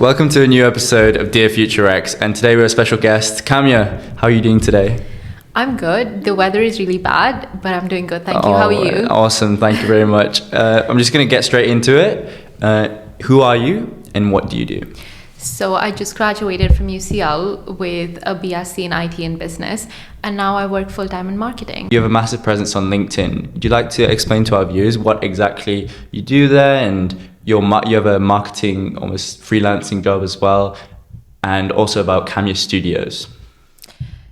Welcome to a new episode of Dear Future X, and today we have a special guest, Kamya. How are you doing today? I'm good. The weather is really bad, but I'm doing good. Thank you. How are you? Awesome. Thank you very much. I'm just going to get straight into it. Who are you and what do you do? So I just graduated from UCL with a BSc in IT and business, and now I work full-time in marketing. You have a massive presence on LinkedIn. Would you like to explain to our viewers what exactly you do there, and you have a marketing, almost freelancing job as well, and also about Kamya Studios?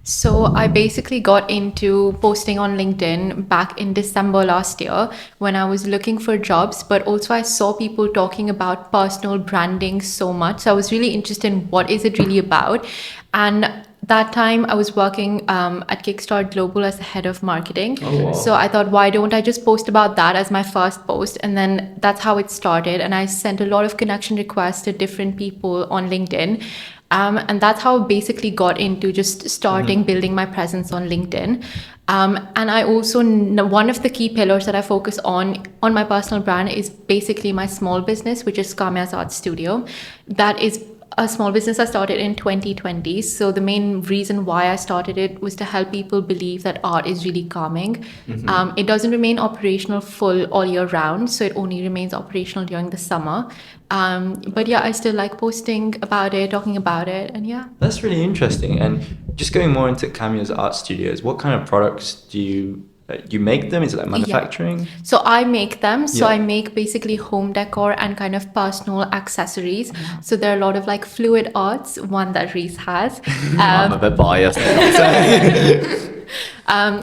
So I basically got into posting on LinkedIn back in December last year when I was looking for jobs, but also I saw people talking about personal branding so much. So I was really interested in what is it really about. And that time I was working at Kickstart Global as the head of marketing. Oh, wow. So I thought, why don't I just post about that as my first post? And then that's how it started. And I sent a lot of connection requests to different people on LinkedIn. And that's how I basically got into just starting building my presence on LinkedIn. And I also, one of the key pillars that I focus on my personal brand is basically my small business, which is Kamya's Art Studio. That is a small business I started in 2020. So the main reason why I started it was to help people believe that art is really calming. It doesn't remain operational full all year round, so it only remains operational during the summer. But yeah, I still like posting about it, talking about it, and yeah. That's really interesting. And just going more into Kamya's Art Studios, what kind of products do you make them? Is it like manufacturing? Yeah. So I make them. So Yeah. I make basically home decor and kind of personal accessories. So there are a lot of like fluid arts, one that Reese has. I'm a bit biased.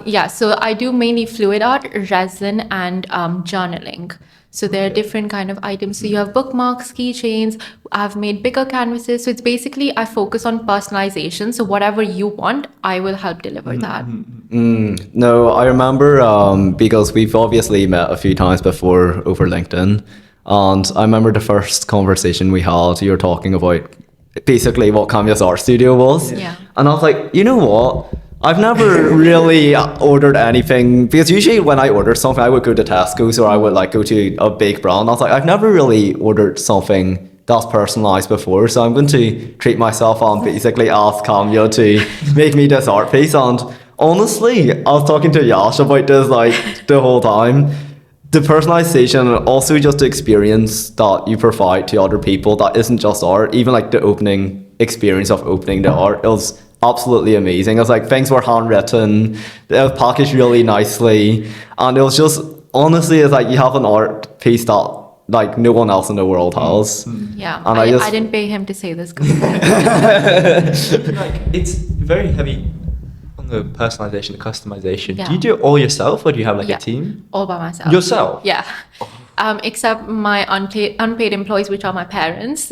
Yeah, so I do mainly fluid art, resin, and journaling. So there are different kind of items. So you have bookmarks, keychains. I've made bigger canvases. So it's basically I focus on personalization. So whatever you want, I will help deliver that. No, I remember because we've obviously met a few times before over LinkedIn. And I remember the first conversation we had, you were talking about basically what Kamya's Art Studio was. Yeah. And I was like, you know what? I've never really ordered anything, because usually when I order something, I would go to Tesco's or I would like go to a big brand. I was like, I've never really ordered something that's personalized before, so I'm going to treat myself and basically ask Kamya to make me this art piece. And honestly, I was talking to Yash about this like the whole time. The personalization and also just the experience that you provide to other people that isn't just art, even like the opening experience of opening the art, it was absolutely amazing. It was like things were handwritten, it was packaged really nicely, and it was just honestly, it's like you have an art piece that like no one else in the world has. Yeah, And I didn't pay him to say this. Like, it's very heavy on the personalization, the customization. Yeah. Do you do it all yourself, or do you have like Yeah. a team? All by myself. Yourself? Yeah. Except my unpaid employees, which are my parents.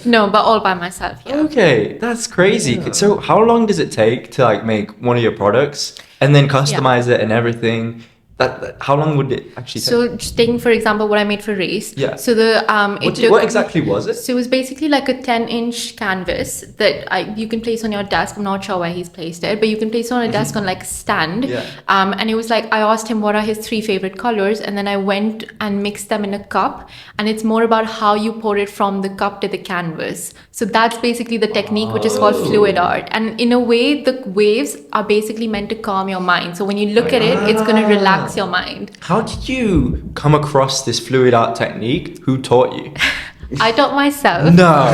No, but all by myself. Yeah. Okay, that's crazy. So how long does it take to like make one of your products and then customize it and everything? How long would it actually take? So just taking for example what I made for Race. Yeah. So What exactly was it? So it was basically like a 10-inch canvas that you can place on your desk. I'm not sure where he's placed it, but you can place it on a desk on like a stand. Yeah. And it was like I asked him what are his 3 favorite colors, and then I went and mixed them in a cup. And it's more about how you pour it from the cup to the canvas. So that's basically the technique, which is called fluid art. And in a way, the waves are basically meant to calm your mind. So when you look at it, it's going to relax your mind. How did you come across this fluid art technique? Who taught you? I taught myself. No.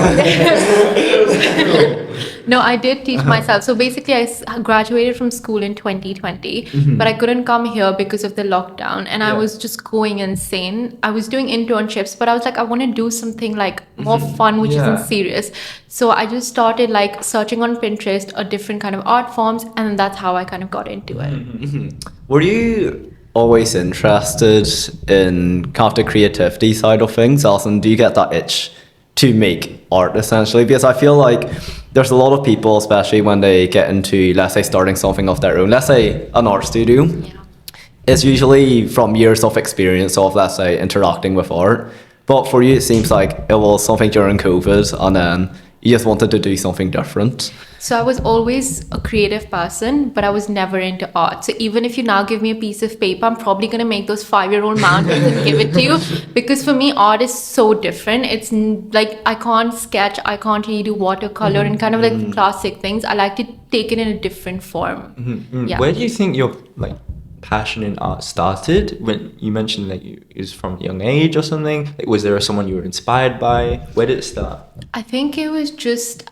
No, I did teach myself. So basically, I graduated from school in 2020, but I couldn't come here because of the lockdown, and I Yeah. was just going insane. I was doing internships, but I was like, I want to do something like more fun, which Yeah. isn't serious. So I just started like searching on Pinterest a different kind of art forms, and that's how I kind of got into it. Were you always interested in kind of the creativity side of things? Alison, do you get that itch to make art essentially? Because I feel like there's a lot of people, especially when they get into, let's say, starting something of their own, let's say an art studio. Yeah. It's usually from years of experience of, let's say, interacting with art. But for you, it seems like it was something during COVID, and then you just wanted to do something different? So I was always a creative person, but I was never into art. So even if you now give me a piece of paper, I'm probably going to make those 5-year-old mountains and give it to you. Because for me, art is so different. It's like I can't sketch, I can't really do watercolor and kind of like the classic things. I like to take it in a different form. Yeah. Where do you think your like passion in art started? When you mentioned that it was from a young age or something, like, was there someone you were inspired by? Where did it start? I think it was just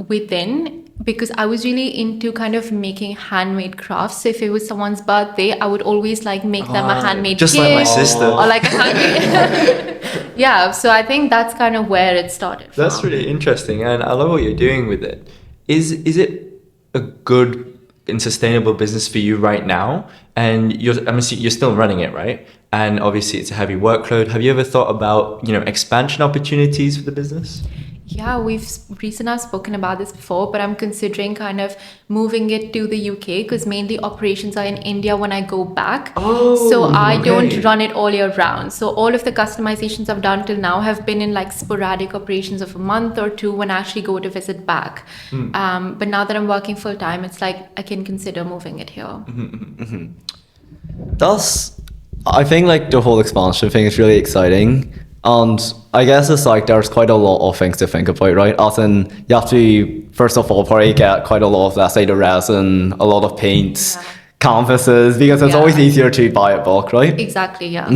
within, because I was really into kind of making handmade crafts. So if it was someone's birthday, I would always like make them a handmade just gift, like my sister. or like a handmade. Yeah, so I think that's kind of where it started. That's from. really interesting, and I love what you're doing with it. Is it a good and sustainable business for you right now? And you're still running it, right? And obviously it's a heavy workload. Have you ever thought about, expansion opportunities for the business? Yeah, recently I've spoken about this before, but I'm considering kind of moving it to the UK because mainly operations are in India when I go back. Oh, so I okay. don't run it all year round. So all of the customizations I've done till now have been in like sporadic operations of a month or two when I actually go to visit back. But now that I'm working full time, it's like I can consider moving it here. I think like the whole expansion thing is really exciting. And I guess it's like there's quite a lot of things to think about, right? As in, you have to, first of all, probably get quite a lot of, let's say, the resin, a lot of paints, canvases, because it's always easier to buy it bulk, right? Exactly, yeah.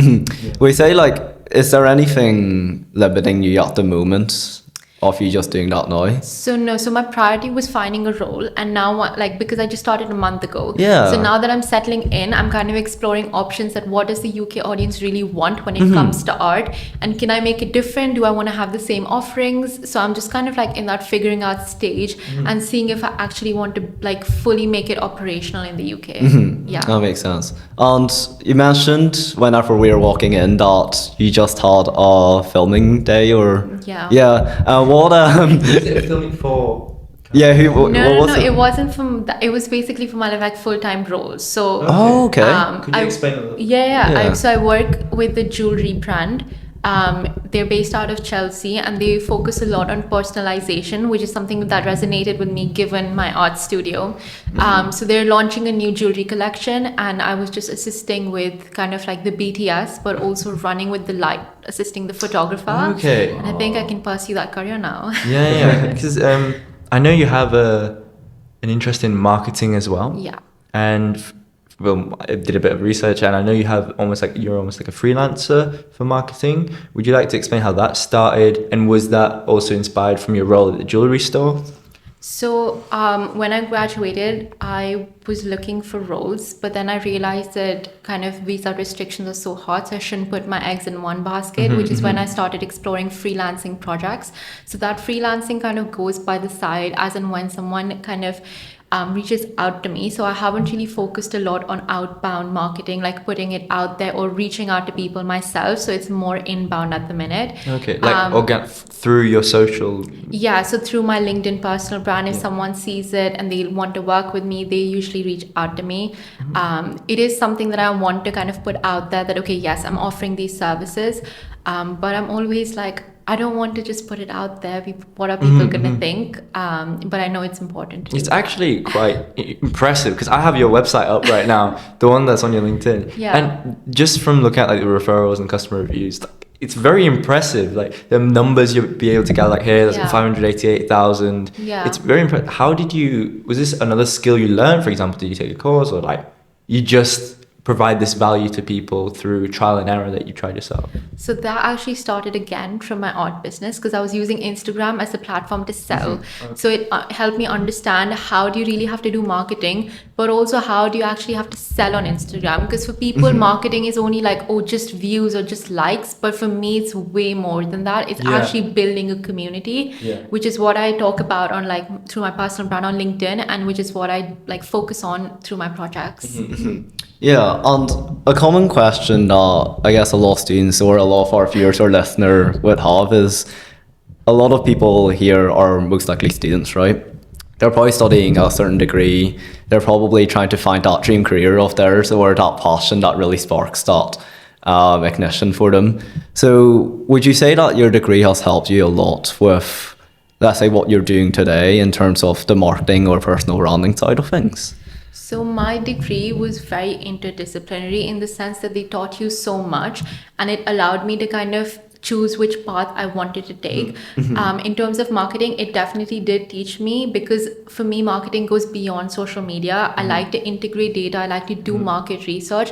We say, like, is there anything limiting you at the moment of you just doing that now? So no, so my priority was finding a role, and now like because I just started a month ago. Yeah. So now that I'm settling in, I'm kind of exploring options that what does the UK audience really want when it comes to art, and can I make it different? Do I want to have the same offerings? So I'm just kind of like in that figuring out stage and seeing if I actually want to like fully make it operational in the UK. Yeah. That makes sense. And you mentioned whenever we were walking in that you just had a filming day, or Yeah. what Is it filming for? yeah, who No, what no, was no, it? it wasn't from that. It was basically for my like full-time role. So Oh, okay. Could you explain a little? Yeah. Yeah. So I work with the jewelry brand. They're based out of Chelsea, and they focus a lot on personalization, which is something that resonated with me given my art studio. So they're launching a new jewelry collection, and I was just assisting with kind of like the BTS, but also running with the light, assisting the photographer. Okay. And I think I can pursue that career now. Yeah. Because I know you have an interest in marketing as well. Yeah. And well, I did a bit of research, and I know you're almost like a freelancer for marketing. Would you like to explain how that started, and was that also inspired from your role at the jewelry store? So when I graduated, I was looking for roles, but then I realized that kind of visa restrictions are so hard, so I shouldn't put my eggs in one basket, which is when I started exploring freelancing projects. So that freelancing kind of goes by the side as and when someone kind of reaches out to me. So I haven't really focused a lot on outbound marketing, like putting it out there or reaching out to people myself. So it's more inbound at the minute. Okay, like through your social. Yeah, so through my LinkedIn personal brand, if someone sees it and they want to work with me, they usually reach out to me. It is something that I want to kind of put out there that, okay, yes, I'm offering these services, but I'm always like, I don't want to just put it out there. What are people going to think? But I know it's important. It's actually quite impressive because I have your website up right now, the one that's on your LinkedIn. Yeah. And just from looking at like the referrals and customer reviews, it's very impressive. Like the numbers you'll be able to get, like here, there's 588,000. Yeah. It's very impressive. Was this another skill you learned? For example, did you take a course, or like you just provide this value to people through trial and error that you tried yourself? So that actually started again from my art business because I was using Instagram as a platform to sell. Okay. So it helped me understand how do you really have to do marketing, but also how do you actually have to sell on Instagram? Because for people, marketing is only like, oh, just views or just likes. But for me, it's way more than that. It's actually building a community, which is what I talk about on like through my personal brand on LinkedIn, and which is what I like focus on through my projects. Yeah, and a common question that I guess a lot of students or a lot of our viewers or listeners would have is a lot of people here are most likely students, right? They're probably studying a certain degree. They're probably trying to find that dream career of theirs or that passion that really sparks that ignition for them. So would you say that your degree has helped you a lot with let's say, what you're doing today in terms of the marketing or personal branding side of things? So my degree was very interdisciplinary in the sense that they taught you so much, and it allowed me to kind of choose which path I wanted to take. In terms of marketing, it definitely did teach me, because for me, marketing goes beyond social media. I like to integrate data. I like to do market research.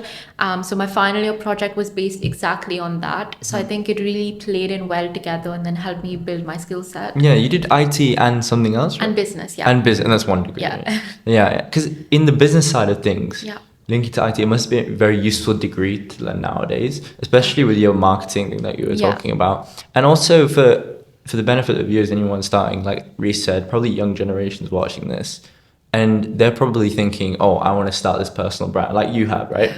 So my final year project was based exactly on that. So I think it really played in well together and then helped me build my skill set. Yeah, you did IT and something else, right? And business, yeah. And business, and that's one degree. Yeah. Right? Yeah, because in the business side of things, Yeah. linking to IT, it must be a very useful degree to learn nowadays, especially with your marketing thing that you were Yeah. talking about. And also for the benefit of viewers, anyone starting, like Reese said, probably young generations watching this, and they're probably thinking, oh, I want to start this personal brand like you have, right?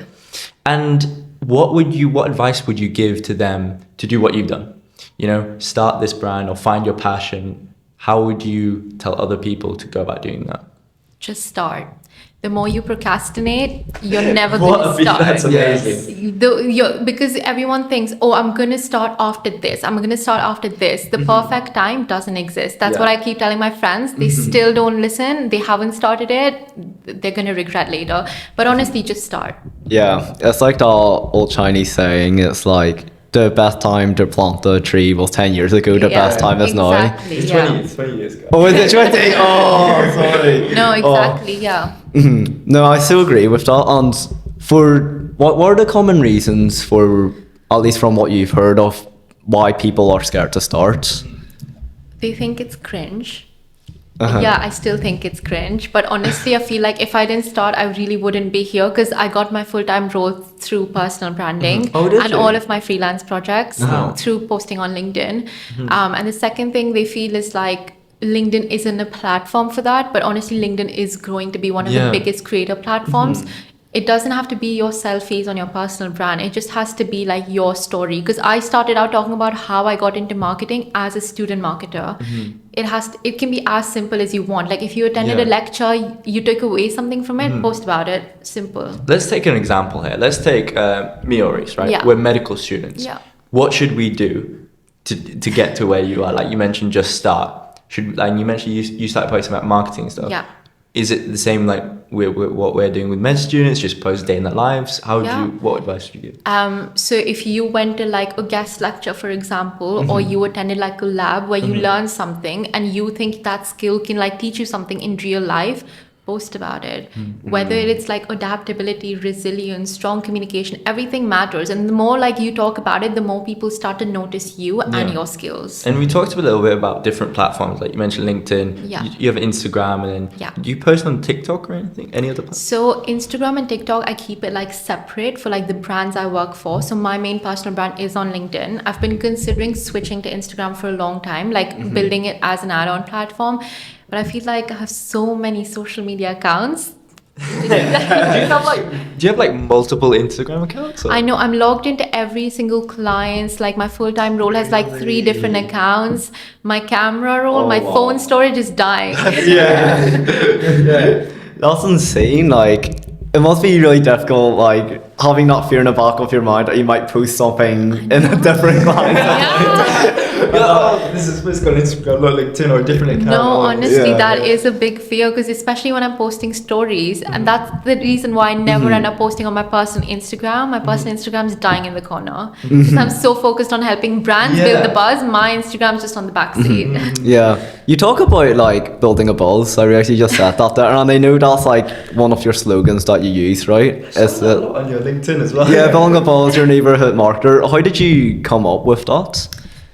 And what advice would you give to them to do what you've done? You know, start this brand or find your passion. How would you tell other people to go about doing that? Just start. The more you procrastinate, you're never going to start. That's amazing. Because everyone thinks, oh, I'm going to start after this. I'm going to start after this. The perfect time doesn't exist. That's what I keep telling my friends. They still don't listen. They haven't started it. They're going to regret later. But honestly, just start. Yeah, it's like the old Chinese saying, it's like, the best time to plant a tree was 10 years ago, the best time is now. Exactly, It's yeah. 20 years ago. Oh, is it 20? Oh, sorry. No, exactly, yeah. No, I still agree with that. And for what are the common reasons for, at least from what you've heard of, why people are scared to start? They think it's cringe. Yeah, I still think it's cringe. But honestly, I feel like if I didn't start, I really wouldn't be here, because I got my full-time role through personal branding Oh, did and you? all of my freelance projects Wow. through posting on LinkedIn. And the second thing they feel is like LinkedIn isn't a platform for that. But honestly, LinkedIn is growing to be one of Yeah. the biggest creator platforms. It doesn't have to be your selfies on your personal brand. It just has to be like your story. Because I started out talking about how I got into marketing as a student marketer. It can be as simple as you want. Like if you attended Yeah. a lecture, you took away something from it, post about it. Simple. Let's take an example here. Let's take me or Reese, right? Yeah. We're medical students. Yeah. What should we do to get to where you are? Like you mentioned, just start. You mentioned you started posting about marketing stuff. Yeah. Is it the same like what we're doing with med students? Just post day in their lives. What advice would you give? So if you went to like a guest lecture, for example, or you attended like a lab where you learn something and you think that skill can like teach you something in real life, post about it. Whether it's like adaptability, resilience, strong communication, everything matters. And the more like you talk about it, the more people start to notice you and your skills. And we talked a little bit about different platforms. Like you mentioned LinkedIn. Yeah. You have Instagram, and then Yeah. do you post on TikTok or anything? Any other platform? So Instagram and TikTok, I keep it like separate for like the brands I work for. So my main personal brand is on LinkedIn. I've been considering switching to Instagram for a long time, like building it as an add-on platform. But I feel like I have so many social media accounts. Do you have like multiple Instagram accounts? Or? I know I'm logged into every single client's, like my full-time role has like 3 different accounts. My camera roll, my phone storage is dying. Yeah. That's insane. Like, it must be really difficult, like, having that fear in the back of your mind that you might post something in a different client. This is on Instagram, not LinkedIn, or a different account. No, honestly, Yeah. that is a big fear, because especially when I'm posting stories, and that's the reason why I never end up posting on my personal Instagram. My personal Instagram is dying in the corner because I'm so focused on helping brands build the buzz. My Instagram's just on the back seat. Yeah. You talk about, like, building a buzz. I actually just said that there, and I know that's, like, one of your slogans that you use, right? It's on your LinkedIn as well. yeah, building a buzz, your neighborhood marketer. How did you come up with that?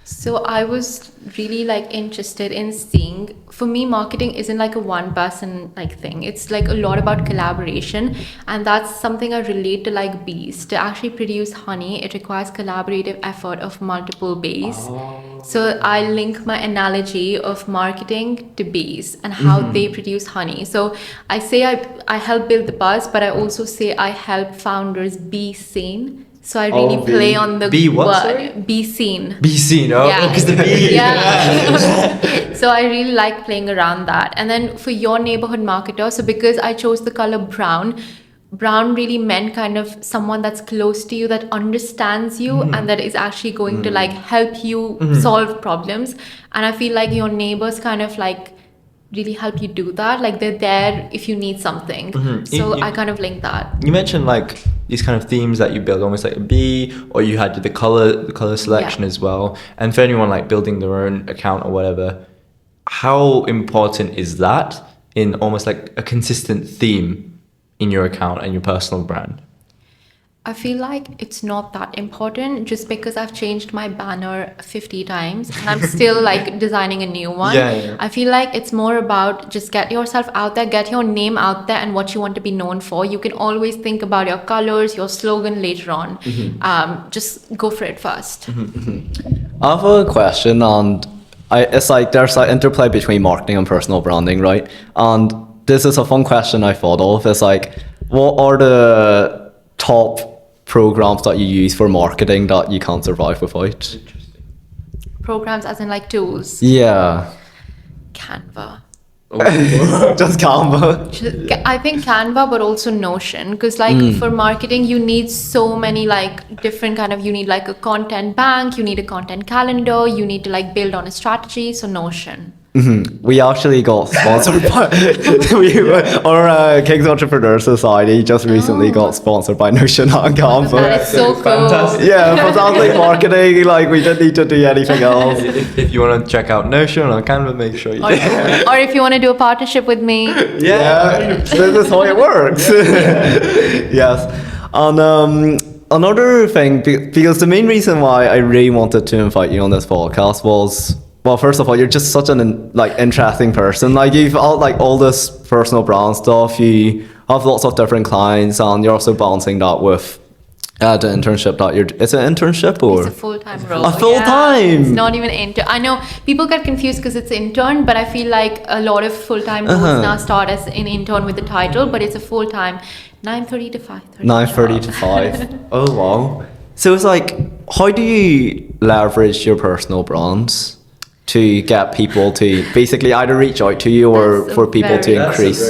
So I was really like interested in seeing, for me, marketing isn't like a one person like thing. It's like a lot about collaboration, and that's something I relate to like bees. To actually produce honey, it requires collaborative effort of multiple bees. So I link my analogy of marketing to bees and how they produce honey. So I say I help build the buzz, but I also say I help founders be seen. So I really play on the Be what, word. sorry? Be seen. Be seen, oh, Yeah. because the bee. Yeah. So I really like playing around that. And then for your neighborhood marketer, so because I chose the color brown, brown really meant kind of someone that's close to you, that understands you, and that is actually going to like help you solve problems. And I feel like your neighbors kind of like really help you do that. Like they're there if you need something. So I kind of link that. You mentioned like these kind of themes that you build, almost like a bee, or you had the color selection as well. And for anyone like building their own account or whatever, how important is that in almost like a consistent theme in your account and your personal brand? I feel like it's not that important, just because I've changed my banner 50 times and I'm still like designing a new one. Yeah. I feel like it's more about just get yourself out there, get your name out there and what you want to be known for. You can always think about your colors, your slogan later on. Just go for it first. I have a question, and it's like there's like interplay between marketing and personal branding, right? And this is a fun question I thought of. It's like, what are the top programs that you use for marketing that you can't survive without? Programs as in like tools. Yeah. Canva. Just Canva. I think Canva, but also Notion, because like for marketing, you need so many like different kind of, you need like a content bank, you need a content calendar, you need to like build on a strategy. So Notion. We actually got sponsored by our King's Entrepreneur Society just recently got sponsored by Notion and Canva. That is so cool. Fantastic. Yeah, fantastic marketing. Like we didn't need to do anything else. If you want to check out Notion or Canva, make sure you do. Or if you want to do a partnership with me. Yeah, this is how it works. Yes, and another thing, because the main reason why I really wanted to invite you on this podcast was, well, first of all, you're just such an like interesting person. Like you've all this personal brand stuff. You have lots of different clients, and you're also balancing that with the internship that you're. It's an internship or It's a full-time role. A full-time. It's not even intern. I know people get confused because it's intern, but I feel like a lot of full-time roles now start as an intern with the title, but it's a full-time 9:30 to 5:30. 9:30 to 5. Oh wow! So it's like, how do you leverage your personal brands to get people to basically either reach out to you or That's a for people to very- increase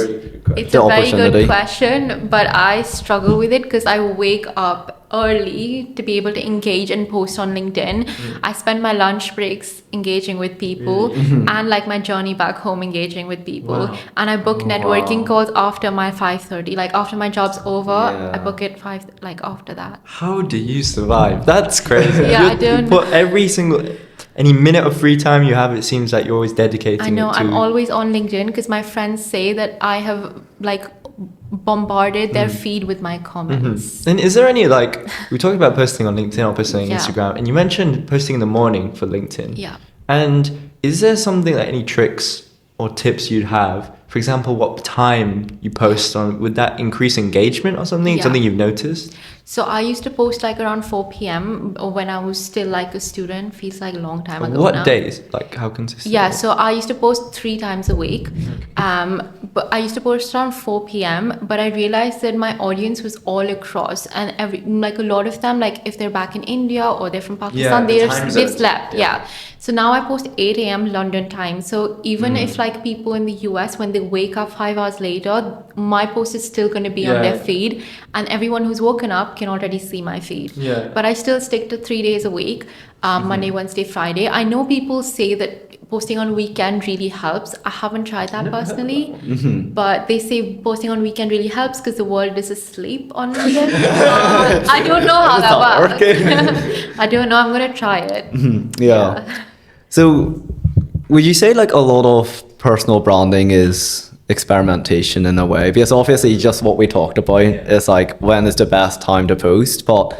It's the a very opportunity? good question, but I struggle with it because I wake up early to be able to engage and post on LinkedIn. I spend my lunch breaks engaging with people and like my journey back home engaging with people. Wow. And I book networking calls after my 5:30. Like after my job's over, I Yeah. book it after that. How do you survive? That's crazy. Yeah, I don't- But any minute of free time you have, it seems like you're always dedicating I know, it to. I'm always on LinkedIn because my friends say that I have like bombarded their feed with my comments. And is there any like, we talked about posting on LinkedIn or posting on Yeah. Instagram, and you mentioned posting in the morning for LinkedIn. Yeah. And is there something like any tricks or tips you'd have? For example, what time you post on, would that increase engagement or something? Yeah. Something you've noticed? So I used to post like around 4 p.m. or when I was still like a student. Feels like a long time ago What now. days? Like how consistent? Yeah, so I used to post 3 times a week. But I used to post around 4 p.m. But I realized that my audience was all across, and like a lot of them, like if they're back in India or they're from Pakistan, the time they've zones. slept. Yeah. So now I post 8 a.m. London time. So even if like people in the US, when they wake up 5 hours later, my post is still going to be on their feed, and everyone who's woken up can already see my feed. Yeah. But I still stick to 3 days a week, Monday, Wednesday, Friday. I know people say that posting on weekend really helps. I haven't tried that personally, but they say posting on weekend really helps because the world is asleep on weekend. I don't know how that not works. I don't know. I'm gonna try it. Yeah. So would you say like a lot of personal branding is experimentation in a way? Because obviously just what we talked about is like when is the best time to post, but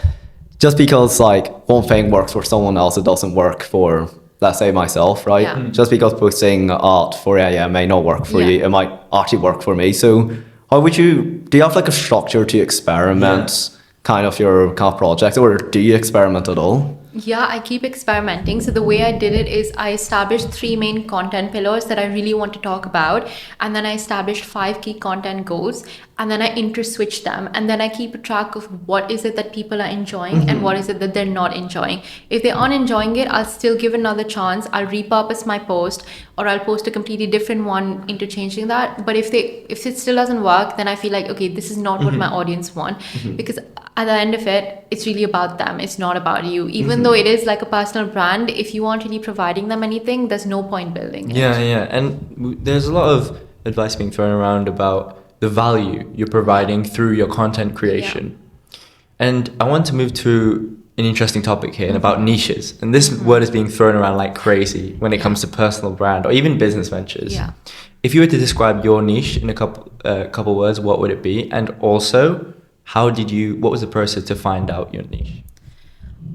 just because like one thing works for someone else, it doesn't work for, let's say, myself, right? Yeah. Just because posting at 4 a.m. may not work for Yeah. you, it might actually work for me. So how would you, do you have like a structure to experiment kind of your kind of project, or do you experiment at all? Yeah, I keep experimenting. So the way I did it is I established three main content pillars that I really want to talk about, and then I established five key content goals, and then I interswitch them, and then I keep a track of what is it that people are enjoying and what is it that they're not enjoying. If they aren't enjoying it, I'll still give another chance. I'll repurpose my post, or I'll post a completely different one, interchanging that. But if it still doesn't work, then I feel like, okay, this is not what my audience want, because at the end of it, it's really about them. It's not about you. Even though it is like a personal brand, if you aren't really providing them anything, there's no point building it. Yeah. And there's a lot of advice being thrown around about the value you're providing through your content creation. And I want to move to an interesting topic here and about niches. And this word is being thrown around like crazy when it comes to personal brand or even business ventures. Yeah. If you were to describe your niche in a couple words, what would it be? And also, what was the process to find out your niche?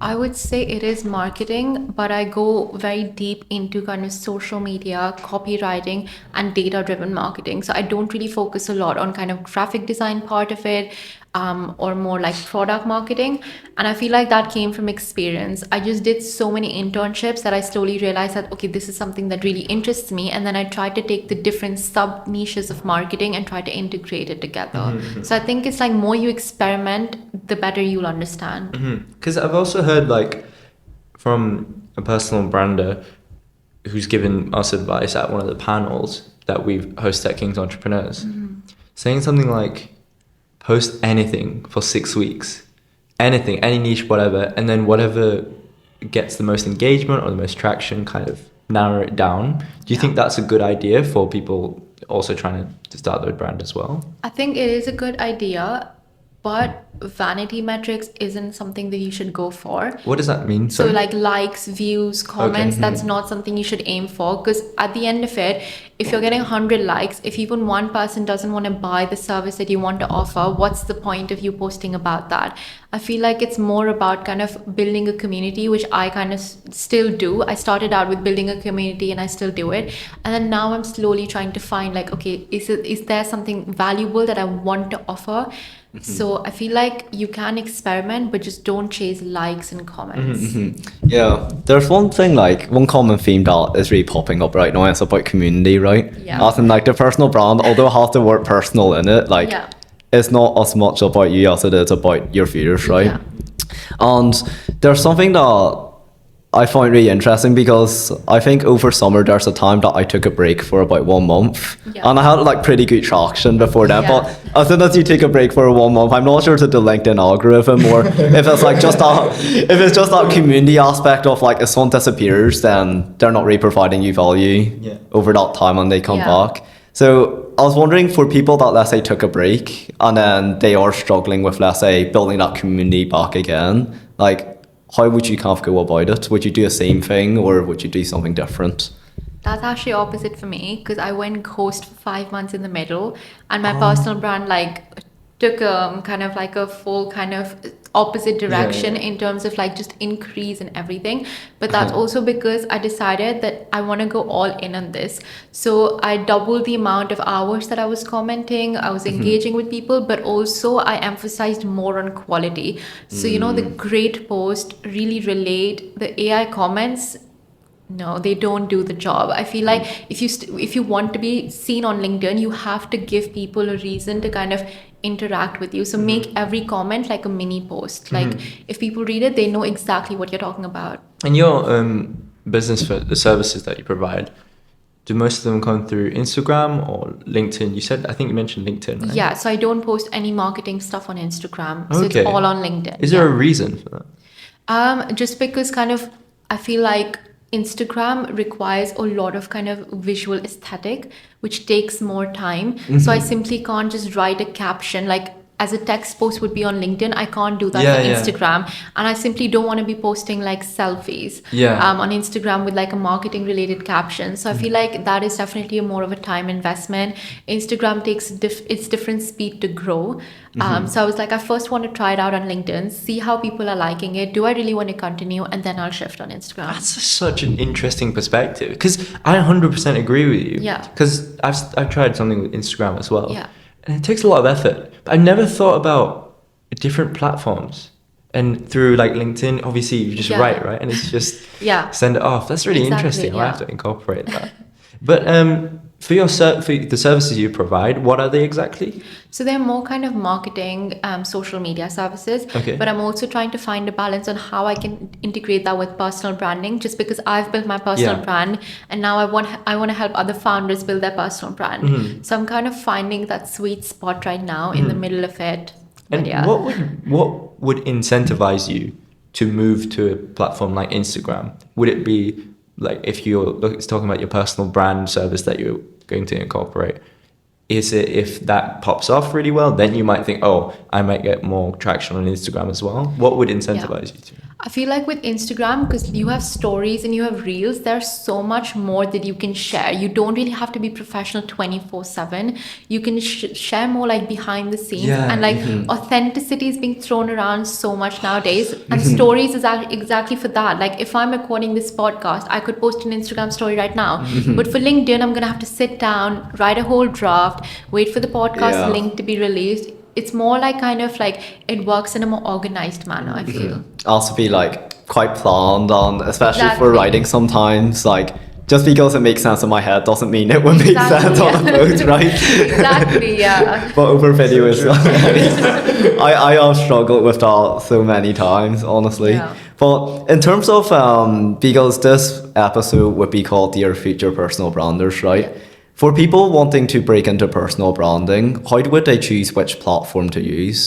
I would say it is marketing, but I go very deep into kind of social media, copywriting, and data-driven marketing. So I don't really focus a lot on kind of graphic design part of it, or more like product marketing. And I feel like that came from experience. I just did so many internships that I slowly realized that, okay, this is something that really interests me. And then I tried to take the different sub niches of marketing and try to integrate it together. So I think it's like more you experiment, the better you'll understand. Because I've also heard like from a personal brander who's given us advice at one of the panels that we've hosted at King's Entrepreneurs, saying something like, post anything for 6 weeks, anything, any niche, whatever, and then whatever gets the most engagement or the most traction, kind of narrow it down. Do you think that's a good idea for people also trying to start their brand as well? I think it is a good idea, but vanity metrics isn't something that you should go for. What does that mean? So Sorry? like likes, views, comments, that's not something you should aim for, because at the end of it, if you're getting 100 likes, if even one person doesn't want to buy the service that you want to offer, what's the point of you posting about that? I feel like it's more about kind of building a community, which I kind of still do. I started out with building a community and I still do it. And then now I'm slowly trying to find like, okay, is there something valuable that I want to offer? So I feel like you can experiment, but just don't chase likes and comments. Yeah, there's one thing, like one common theme that is really popping up right now, and it's about community, right? Yeah. As in like the personal brand, although it has the word personal in it, like it's not as much about you as it is about your viewers, right? Yeah. And there's something that I find really interesting, because I think over summer there's a time that I took a break for about 1 month, and I had like pretty good traction before that. But as soon as you take a break for 1 month, I'm not sure if it's the LinkedIn algorithm or if it's like just that community aspect of like if someone disappears, then they're not really providing you value over that time when they come back. So I was wondering, for people that, let's say, took a break and then they are struggling with, let's say, building that community back again, like, how would you kind of go about it? Would you do the same thing, or would you do something different? That's actually opposite for me, because I went ghost for 5 months in the middle, and my personal brand like took kind of like a full kind of opposite direction in terms of like just increase and everything. But that's also because I decided that I want to go all in on this. So I doubled the amount of hours that I was commenting, I was engaging with people, but also I emphasized more on quality. So the great post really relate, the AI comments, no, they don't do the job. I feel like if you want to be seen on LinkedIn, you have to give people a reason to kind of interact with you. So make every comment like a mini post. Like if people read it, they know exactly what you're talking about. And your business, for the services that you provide, do most of them come through Instagram or LinkedIn? I think you mentioned LinkedIn, right? Yeah, so I don't post any marketing stuff on Instagram. So it's all on LinkedIn. Is there a reason for that? Just because kind of I feel like Instagram requires a lot of kind of visual aesthetic, which takes more time. So I simply can't just write a caption like as a text post would be on LinkedIn. I can't do that on Instagram. And I simply don't want to be posting like selfies on Instagram with like a marketing related caption. So I feel like that is definitely more of a time investment. Instagram takes its different speed to grow. So I was like, I first want to try it out on LinkedIn, see how people are liking it. Do I really want to continue? And then I'll shift on Instagram. That's such an interesting perspective, because I 100% agree with you. Yeah. Because I've tried something with Instagram as well. Yeah. And it takes a lot of effort. But I never thought about different platforms And through like LinkedIn, obviously you just Yeah. write, right? And it's just Yeah. send it off. That's really Exactly, interesting. I yeah. have to incorporate that. But for for the services you provide, what are they exactly? So they're more kind of marketing, social media services. Okay. But I'm also trying to find a balance on how I can integrate that with personal branding. Just because I've built my personal Yeah. brand, and now I want to help other founders build their personal brand. Mm-hmm. So I'm kind of finding that sweet spot right now in the middle of it. But And yeah. what would incentivize you to move to a platform like Instagram? Would it be like if it's talking about your personal brand service that you're going to incorporate? Is it if that pops off really well, then you might think, oh, I might get more traction on Instagram as well? What would incentivize you to? I feel like with Instagram, because you have stories and you have reels, there's so much more that you can share. You don't really have to be professional 24/7. You can share more like behind the scenes. Yeah, And like authenticity is being thrown around so much nowadays. And stories is exactly for that. Like if I'm recording this podcast, I could post an Instagram story right now. But for LinkedIn, I'm going to have to sit down, write a whole draft, wait for the podcast Yeah. link to be released. It's more like kind of like it works in a more organized manner, I feel. Also be like quite planned on, especially for Exactly. writing sometimes. Like just because it makes sense in my head doesn't mean it would make Exactly, sense on a yeah. post, right? Exactly, yeah. But over video is I have struggled with that so many times, honestly. Yeah. But in terms of because this episode would be called Dear Future Personal Branders, right? Yeah. For people wanting to break into personal branding, how would they choose which platform to use?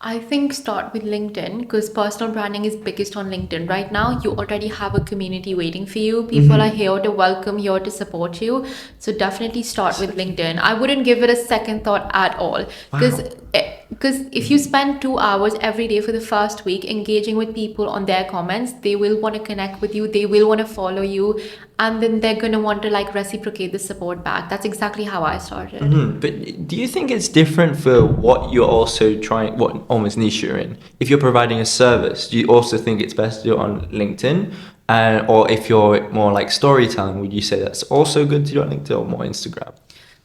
I think start with LinkedIn because personal branding is biggest on LinkedIn. Right now, you already have a community waiting for you. People are here to welcome, here to support you. So definitely start with LinkedIn. I wouldn't give it a second thought at all because if you spend 2 hours every day for the first week engaging with people on their comments, they will want to connect with you. They will want to follow you. And then they're going to want to like reciprocate the support back. That's exactly how I started. But do you think it's different for what you're also trying, what almost niche you're in? If you're providing a service, do you also think it's best to do it on LinkedIn? Or if you're more like storytelling, would you say that's also good to do on LinkedIn or more Instagram?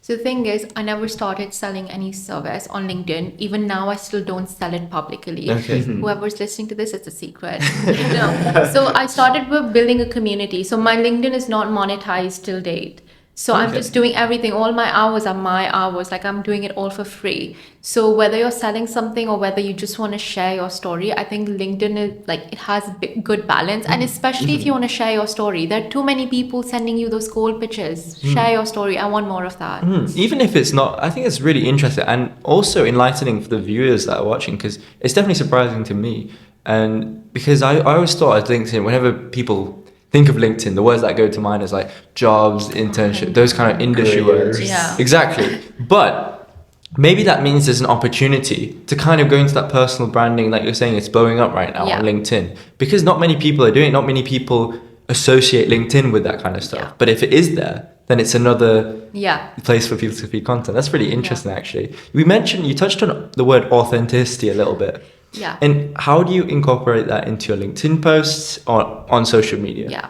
So the thing is, I never started selling any service on LinkedIn. Even now, I still don't sell it publicly. Okay. Whoever's listening to this, it's a secret. No. So I started with building a community. So my LinkedIn is not monetized till date. So I'm Okay. just doing everything. All my hours are my hours. Like I'm doing it all for free. So whether you're selling something or whether you just want to share your story, I think LinkedIn is like it has a good balance. And especially if you want to share your story, there are too many people sending you those gold pictures. Share your story. I want more of that. Even if it's not, I think it's really interesting and also enlightening for the viewers that are watching because it's definitely surprising to me. And because I always thought of LinkedIn, whenever people think of LinkedIn, the words that go to mind is like jobs, internship, those kind of industry Careers. words. Yeah. Exactly. But maybe that means there's an opportunity to kind of go into that personal branding, like you're saying, it's blowing up right now Yeah. on LinkedIn because not many people are doing it. Not many people associate LinkedIn with that kind of stuff. Yeah. But if it is there, then it's another Yeah. place for people to feed content. That's really interesting, actually. You touched on the word authenticity a little bit. Yeah. And how do you incorporate that into your LinkedIn posts or on social media? Yeah.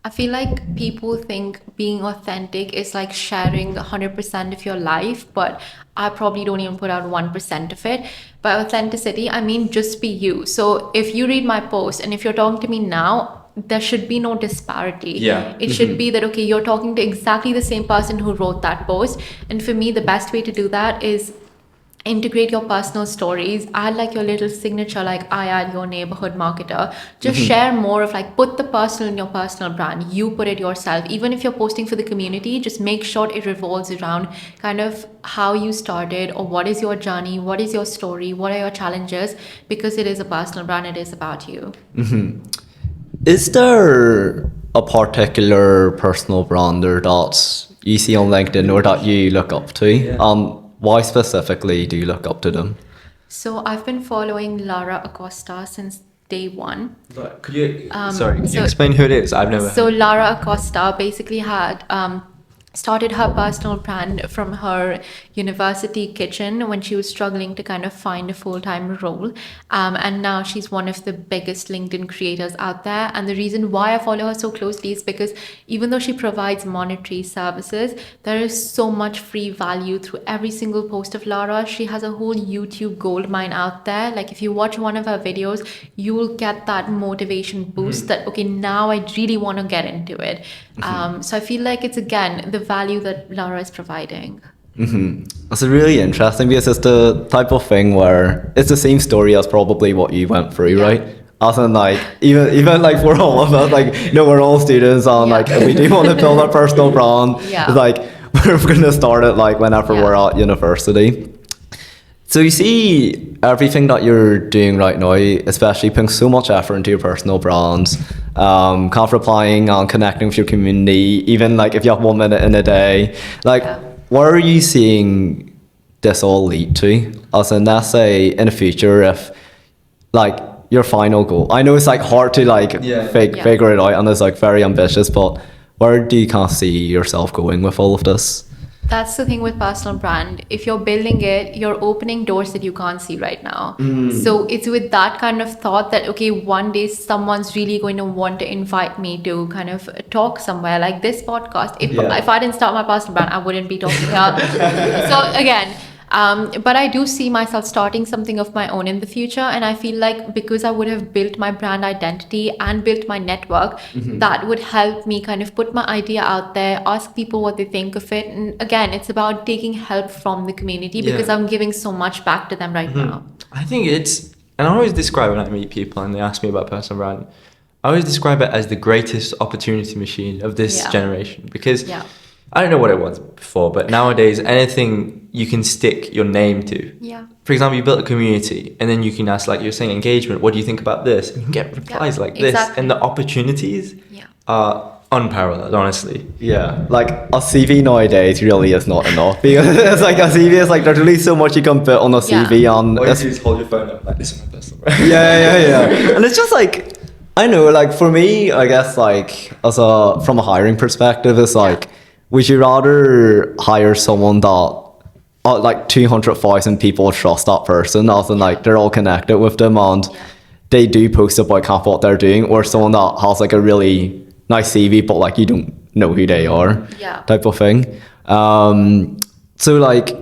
I feel like people think being authentic is like sharing 100% of your life, but I probably don't even put out 1% of it. By authenticity, I mean just be you. So if you read my post and if you're talking to me now, there should be no disparity. Yeah. It should be that, okay, you're talking to exactly the same person who wrote that post. And for me, the best way to do that is integrate your personal stories, add like your little signature, like I add your neighborhood marketer. Just share more of like put the personal in your personal brand. You put it yourself. Even if you're posting for the community, just make sure it revolves around kind of how you started or what is your journey, what is your story, what are your challenges, because it is a personal brand, it is about you. Is there a particular personal brander that you see on LinkedIn or that you look up to? Yeah. Why specifically do you look up to them? So I've been following Lara Acosta since day one. Could you, could you so- explain who it is? I've never So Lara Acosta basically had started her personal brand from her university kitchen when she was struggling to kind of find a full-time role. And now she's one of the biggest LinkedIn creators out there. And the reason why I follow her so closely is because even though she provides monetary services, there is so much free value through every single post of Lara. She has a whole YouTube gold mine out there. Like if you watch one of her videos, you will get that motivation boost that, okay, now I really want to get into it. So I feel like it's, again, the value that Lara is providing. It's really interesting because it's the type of thing where it's the same story as probably what you went through, Yeah. right? As in, like, even like for all of us, like, you know, we're all students and Yeah. like we do want to build our personal brand. Yeah. It's like we're gonna start it like whenever Yeah. we're at university. So you see everything that you're doing right now, especially putting so much effort into your personal brands, kind of replying and connecting with your community, even like if you have 1 minute in a day, like Yeah. where are you seeing this all lead to? As in, let's say in the future, if like your final goal, I know it's like hard to like Yeah. Yeah. figure it out and it's like very ambitious, but where do you kind of see yourself going with all of this? That's the thing with personal brand. If you're building it, you're opening doors that you can't see right now. So it's with that kind of thought that, okay, one day someone's really going to want to invite me to kind of talk somewhere like this podcast. If I didn't start my personal brand, I wouldn't be talking here. So again, but I do see myself starting something of my own in the future. And I feel like because I would have built my brand identity and built my network, that would help me kind of put my idea out there, ask people what they think of it. And again, it's about taking help from the community because Yeah. I'm giving so much back to them right now. I think it's, and I always describe when I meet people and they ask me about personal brand, I always describe it as the greatest opportunity machine of this Yeah. generation because Yeah. I don't know what it was before, but nowadays anything you can stick your name to. Yeah. For example, you built a community and then you can ask, like you're saying, engagement, what do you think about this? And you can get replies like this. exactly. And the opportunities Yeah. are unparalleled, honestly. Yeah, like a CV nowadays really is not enough because it's like a CV is like there's really so much you can put on a CV and All you it's- do is hold your phone up like this is my personal brand. yeah. And it's just like I know, like for me, I guess like from a hiring perspective, it's like would you rather hire someone that like 200,000 people trust that person, as in like they're all connected with them and they do post about kind of what they're doing, or someone that has like a really nice CV but like you don't know who they are, Yeah. type of thing. So like,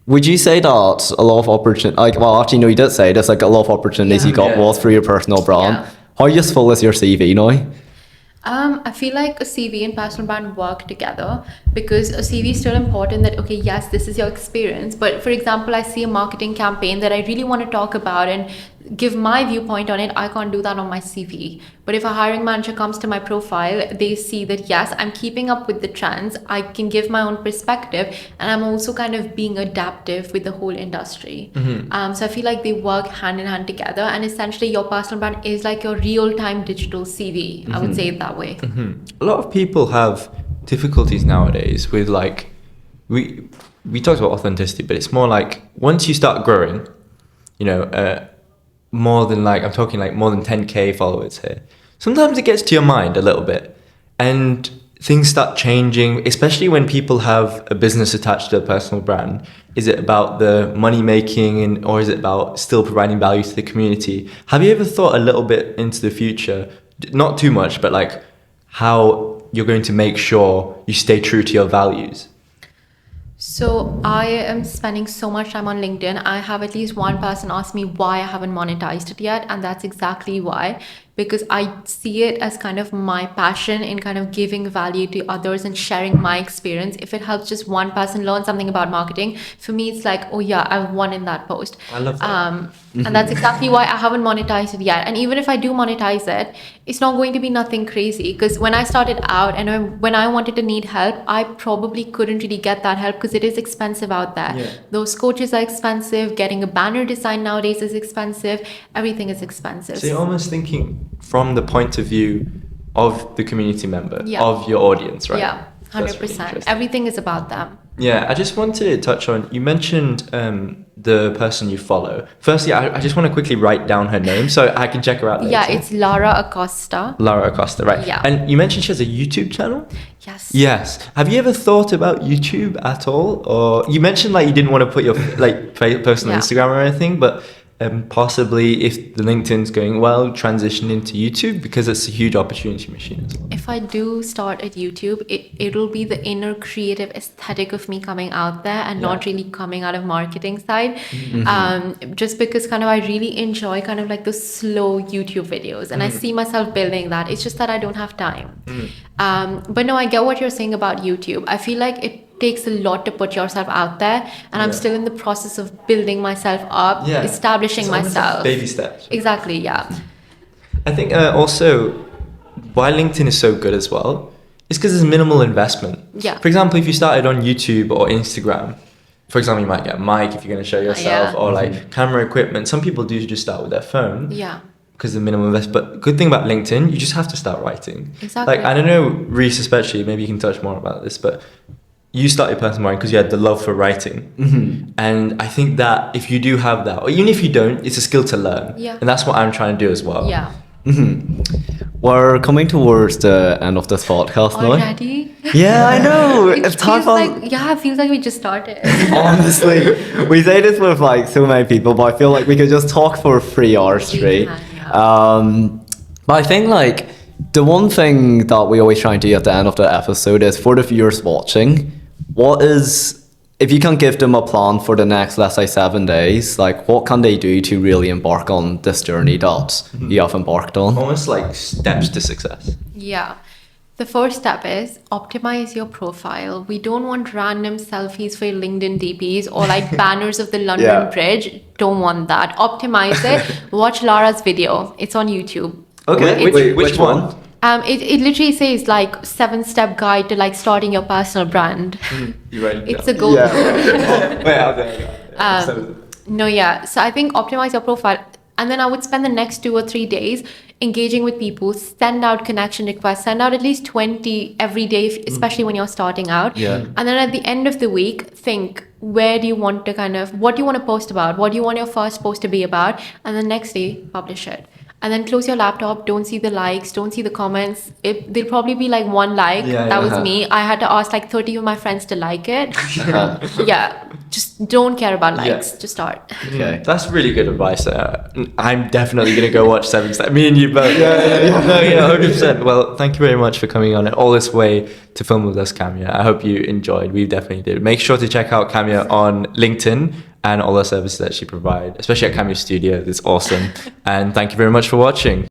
would you say that a lot of opportunity, like, well, actually, no, you did say there's like a lot of opportunities Yeah. you got Yeah. was through your personal brand. Yeah. How useful is your CV now? I feel like a CV and personal brand work together because a CV is still important that, okay, yes, this is your experience. But for example, I see a marketing campaign that I really want to talk about and give my viewpoint on it. I can't do that on my CV. But if a hiring manager comes to my profile, they see that, yes, I'm keeping up with the trends. I can give my own perspective and I'm also kind of being adaptive with the whole industry. So I feel like they work hand in hand together. And essentially your personal brand is like your real-time digital CV. I would say it that way. A lot of people have difficulties nowadays with like we talked about authenticity, but it's more like once you start growing, you know, more than like I'm talking like more than 10k followers here. Sometimes it gets to your mind a little bit, and things start changing, especially when people have a business attached to their personal brand. Is it about the money making, or is it about still providing value to the community? Have you ever thought a little bit into the future? Not too much, but like how you're going to make sure you stay true to your values? So I am spending so much time on LinkedIn. I have at least one person ask me why I haven't monetized it yet. And that's exactly why, because I see it as kind of my passion in kind of giving value to others and sharing my experience. If it helps just one person learn something about marketing, for me, it's like, oh yeah, I've won in that post. I love that. And that's exactly why I haven't monetized it yet. And even if I do monetize it, it's not going to be nothing crazy. Because when I started out and when I wanted to need help, I probably couldn't really get that help because it is expensive out there. Yeah. Those coaches are expensive. Getting a banner design nowadays is expensive. Everything is expensive. So you're almost thinking from the point of view of the community member, Yeah. of your audience, right? Yeah. That's really 100%. interesting. Everything is about them. Yeah, I just wanted to touch on, you mentioned the person you follow. Firstly, I just want to quickly write down her name so I can check her out later. Yeah, it's Lara Acosta. Lara Acosta, right? Yeah. And you mentioned she has a YouTube channel? Yes. Yes. Have you ever thought about YouTube at all? Or you mentioned like you didn't want to put your post on Yeah. Instagram or anything, but possibly if the LinkedIn's going well, transition into YouTube because it's a huge opportunity machine as well. If I do start at YouTube, it'll be the inner creative aesthetic of me coming out there and not really coming out of marketing side. Just because kind of I really enjoy kind of like the slow YouTube videos and I see myself building that. It's just that I don't have time. But no, I get what you're saying about YouTube. I feel like it takes a lot to put yourself out there and I'm still in the process of building myself up, establishing It's almost like myself. baby steps. Exactly, yeah. I think also why LinkedIn is so good as well is because there's minimal investment. Yeah. For example, if you started on YouTube or Instagram, for example, you might get a mic if you're going to show yourself or like camera equipment. Some people do just start with their phone. Yeah. Because of the minimum investment. But good thing about LinkedIn, you just have to start writing. Exactly. Like, I don't know, Reese especially, maybe you can touch more about this, but you started personal branding because you had the love for writing. And I think that if you do have that, or even if you don't, it's a skill to learn. Yeah. And that's what I'm trying to do as well. Yeah. We're coming towards the end of this podcast now. Already? Yeah, I know. It It's time feels for. like, yeah, it feels like we just started. Honestly, we say this with like so many people, but I feel like we could just talk for 3 hours We straight. can, yeah. But I think like the one thing that we always try and do at the end of the episode is for the viewers watching, what is, if you can give them a plan for the next, let's say 7 days, like what can they do to really embark on this journey that you have embarked on? Almost like steps to success. Yeah. The first step is optimize your profile. We don't want random selfies for your LinkedIn DPs or like banners of the London Yeah. Bridge. Don't want that. Optimize it. Watch Lara's video. It's on YouTube. Okay, Wait, which one? It literally says like 7-step guide to like starting your personal brand. You write it It's a down. goal. Wait, out there. No, yeah. So I think optimize your profile. And then I would spend the next 2 or 3 days engaging with people, send out connection requests, send out at least 20 every day, especially when you're starting out. Yeah. And then at the end of the week, think where do you want to what do you want to post about? What do you want your first post to be about? And the next day, publish it. And then close your laptop, don't see the likes, don't see the comments. There'll probably be like 1 like. Yeah, that yeah. was me. I had to ask like 30 of my friends to like it. Yeah. Just don't care about likes. Just start. Okay. That's really good advice. I'm definitely going to go watch 7 Steps. Me and you both. Yeah, 100%. Well, thank you very much for coming on it all this way to film with us, Kamya. I hope you enjoyed. We definitely did. Make sure to check out Kamya on LinkedIn and all the services that she provides, especially at Kamya Studio. It's awesome. And thank you very much for watching.